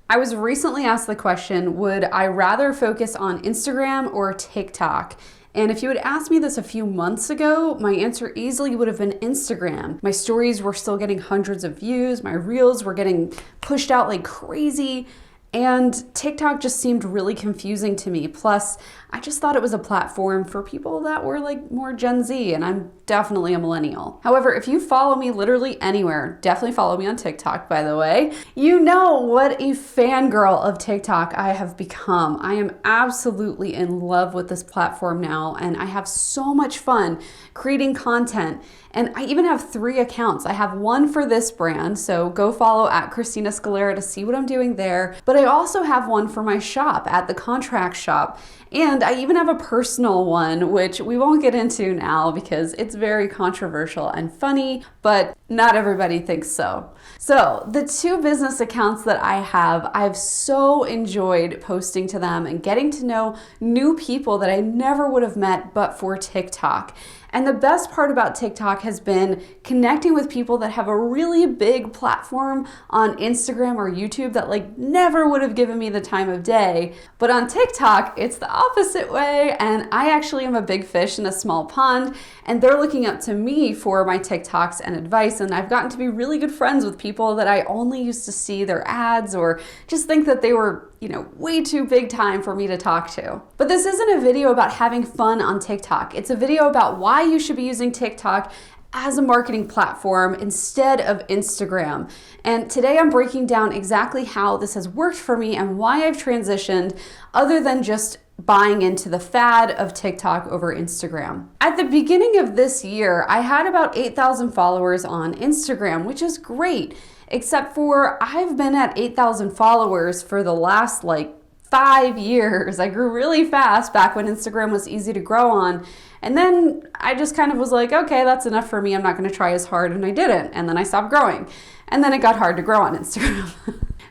I was recently asked the question, would I rather focus on Instagram or TikTok? And if you had asked me this a few months ago, my answer easily would have been Instagram. My stories were still getting hundreds of views, my reels were getting pushed out like crazy, and TikTok just seemed really confusing to me. Plus, I just thought it was a platform for people that were like more Gen Z, and I'm definitely a millennial. However, if you follow me literally anywhere, definitely follow me on TikTok, by the way, you know what a fangirl of TikTok I have become. I am absolutely in love with this platform now, and I have so much fun creating content. And I even have 3 accounts. I have one for this brand, so go follow at Christina Scalera to see what I'm doing there. But I also have one for my shop at the Contract Shop. And I even have a personal one, which we won't get into now because it's very controversial and funny, but not everybody thinks so. So the 2 business accounts that I've so enjoyed posting to them and getting to know new people that I never would have met but for TikTok. And the best part about TikTok has been connecting with people that have a really big platform on Instagram or YouTube that like never would have given me the time of day. But on TikTok, it's the opposite way. And I actually am a big fish in a small pond, and they're looking up to me for my TikToks and advice. And I've gotten to be really good friends with people that I only used to see their ads or just think that they were, way too big time for me to talk to. But this isn't a video about having fun on TikTok. It's a video about why you should be using TikTok as a marketing platform instead of Instagram. And today I'm breaking down exactly how this has worked for me and why I've transitioned, other than just buying into the fad of TikTok over Instagram. At the beginning of this year, I had about 8,000 followers on Instagram, which is great. Except for I've been at 8,000 followers for the last 5 years. I grew really fast back when Instagram was easy to grow on. And then I just kind of was like, okay, that's enough for me. I'm not going to try as hard. And I didn't. And then I stopped growing. And then it got hard to grow on Instagram.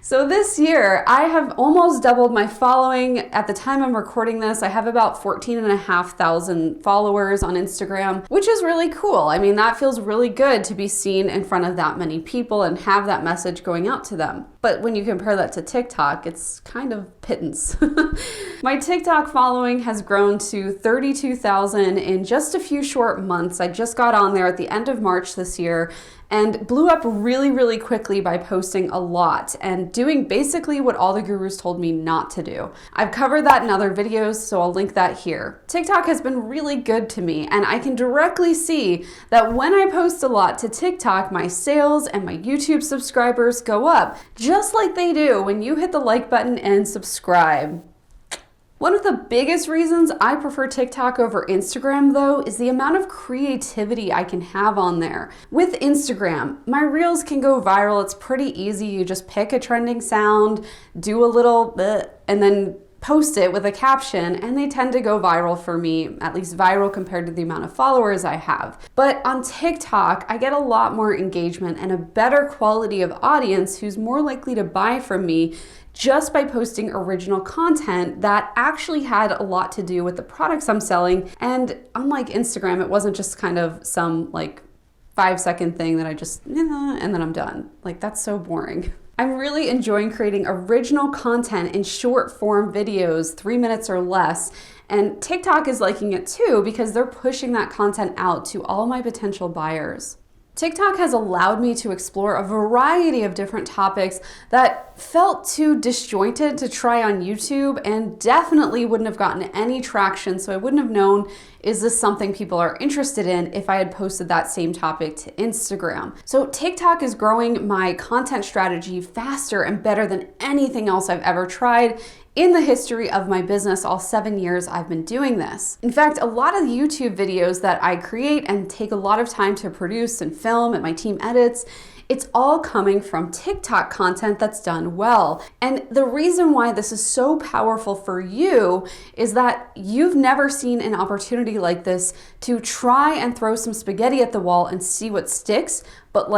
So this year, I have almost doubled my following. At the time I'm recording this, I have about 14,500 followers on Instagram, which is really cool. I mean, that feels really good to be seen in front of that many people and have that message going out to them. But when you compare that to TikTok, it's kind of pittance. My TikTok following has grown to 32,000 in just a few short months. I just got on there at the end of March this year and blew up really, really quickly by posting a lot and doing basically what all the gurus told me not to do. I've covered that in other videos, so I'll link that here. TikTok has been really good to me, and I can directly see that when I post a lot to TikTok, my sales and my YouTube subscribers go up, just like they do when you hit the like button and subscribe. One of the biggest reasons I prefer TikTok over Instagram, though, is the amount of creativity I can have on there. With Instagram, my reels can go viral. It's pretty easy. You just pick a trending sound, do a little bit, and then post it with a caption, and they tend to go viral for me, at least viral compared to the amount of followers I have. But on TikTok, I get a lot more engagement and a better quality of audience who's more likely to buy from me just by posting original content that actually had a lot to do with the products I'm selling. And unlike Instagram, it wasn't just kind of some 5-second thing that I just, and then I'm done. That's so boring. I'm really enjoying creating original content in short form videos, 3 minutes or less. And TikTok is liking it too because they're pushing that content out to all my potential buyers. TikTok has allowed me to explore a variety of different topics that felt too disjointed to try on YouTube and definitely wouldn't have gotten any traction, so I wouldn't have known, is this something people are interested in if I had posted that same topic to Instagram. So TikTok is growing my content strategy faster and better than anything else I've ever tried in the history of my business, all 7 years I've been doing this. In fact, a lot of the YouTube videos that I create and take a lot of time to produce and film and my team edits, it's all coming from TikTok content that's done well. And the reason why this is so powerful for you is that you've never seen an opportunity like this to try and throw some spaghetti at the wall and see what sticks, but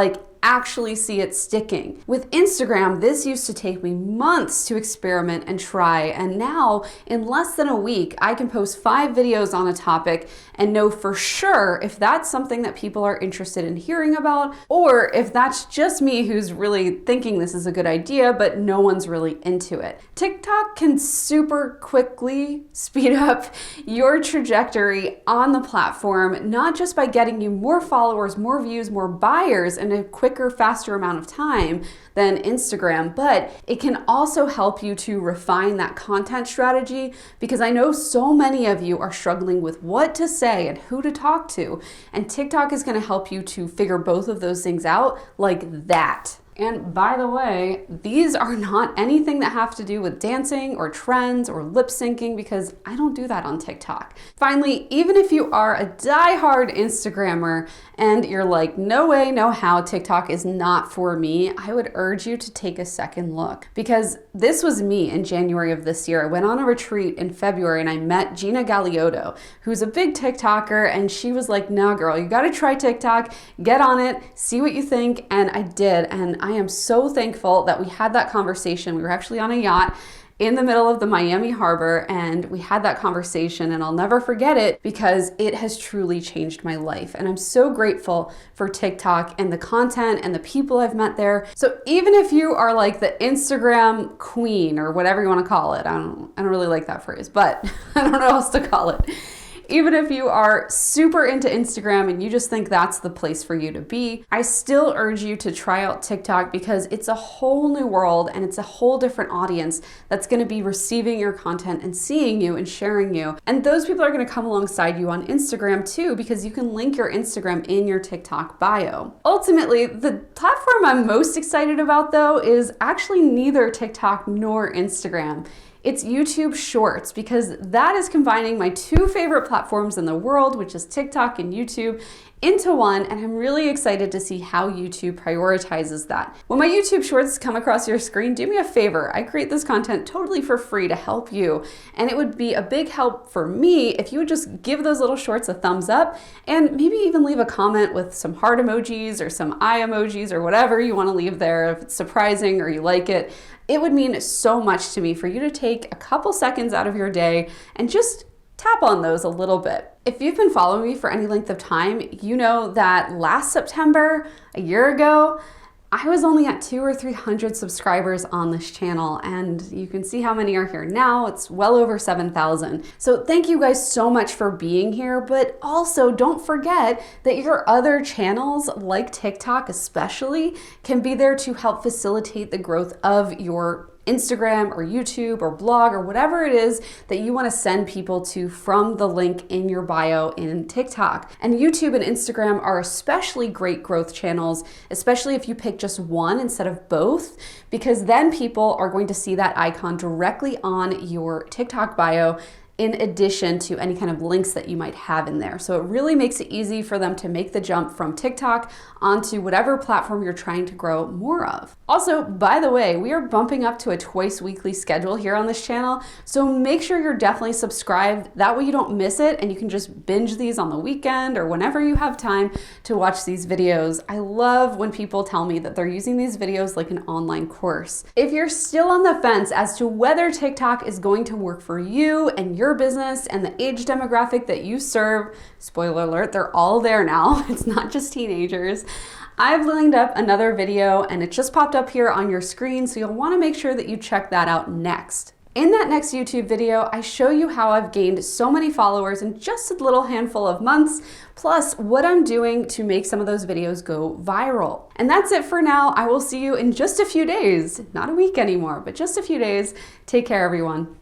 actually see it sticking. With Instagram, this used to take me months to experiment and try, and now in less than a week, I can post 5 videos on a topic and know for sure if that's something that people are interested in hearing about, or if that's just me who's really thinking this is a good idea, but no one's really into it. TikTok can super quickly speed up your trajectory on the platform, not just by getting you more followers, more views, more buyers in a quicker, faster amount of time than Instagram, but it can also help you to refine that content strategy, because I know so many of you are struggling with what to say and who to talk to, and TikTok is going to help you to figure both of those things out like that. And by the way, these are not anything that have to do with dancing or trends or lip syncing, because I don't do that on TikTok. Finally, even if you are a die-hard Instagrammer and you're like, no way, no how, TikTok is not for me, I would urge you to take a second look, because this was me in January of this year. I went on a retreat in February and I met Gina Galiotto, who's a big TikToker, and she was like, no girl, you gotta try TikTok, get on it, see what you think. And I did, and I am so thankful that we had that conversation. We were actually on a yacht in the middle of the Miami harbor, and we had that conversation, and I'll never forget it because it has truly changed my life. And I'm so grateful for TikTok and the content and the people I've met there. So even if you are like the Instagram queen or whatever you want to call it, I don't really like that phrase, but I don't know what else to call it. Even if you are super into Instagram and you just think that's the place for you to be, I still urge you to try out TikTok, because it's a whole new world and it's a whole different audience that's going to be receiving your content and seeing you and sharing you. And those people are going to come alongside you on Instagram too, because you can link your Instagram in your TikTok bio. Ultimately, the platform I'm most excited about though is actually neither TikTok nor Instagram. It's YouTube Shorts, because that is combining my two favorite platforms in the world, which is TikTok and YouTube, into one, and I'm really excited to see how YouTube prioritizes that. When my YouTube Shorts come across your screen, do me a favor. I create this content totally for free to help you, and it would be a big help for me if you would just give those little shorts a thumbs up and maybe even leave a comment with some heart emojis or some eye emojis or whatever you want to leave there if it's surprising or you like it. It would mean so much to me for you to take a couple seconds out of your day and just tap on those a little bit. If you've been following me for any length of time, you know that last September, a year ago, I was only at 200 or 300 subscribers on this channel, and you can see how many are here now. It's well over 7,000. So thank you guys so much for being here, but also don't forget that your other channels, like TikTok especially, can be there to help facilitate the growth of your Instagram or YouTube or blog or whatever it is that you want to send people to from the link in your bio in TikTok. And YouTube and Instagram are especially great growth channels, especially if you pick just one instead of both, because then people are going to see that icon directly on your TikTok bio in addition to any kind of links that you might have in there. So it really makes it easy for them to make the jump from TikTok onto whatever platform you're trying to grow more of. Also, by the way, we are bumping up to a twice weekly schedule here on this channel, so make sure you're definitely subscribed. That way you don't miss it and you can just binge these on the weekend or whenever you have time to watch these videos. I love when people tell me that they're using these videos like an online course. If you're still on the fence as to whether TikTok is going to work for you and your business and the age demographic that you serve, spoiler alert, they're all there now. It's not just teenagers. I've lined up another video and it just popped up here on your screen, so you'll want to make sure that you check that out next. In that next YouTube video, I show you how I've gained so many followers in just a little handful of months, plus what I'm doing to make some of those videos go viral. And that's it for now. I will see you in just a few days, not a week anymore, but just a few days. Take care, everyone.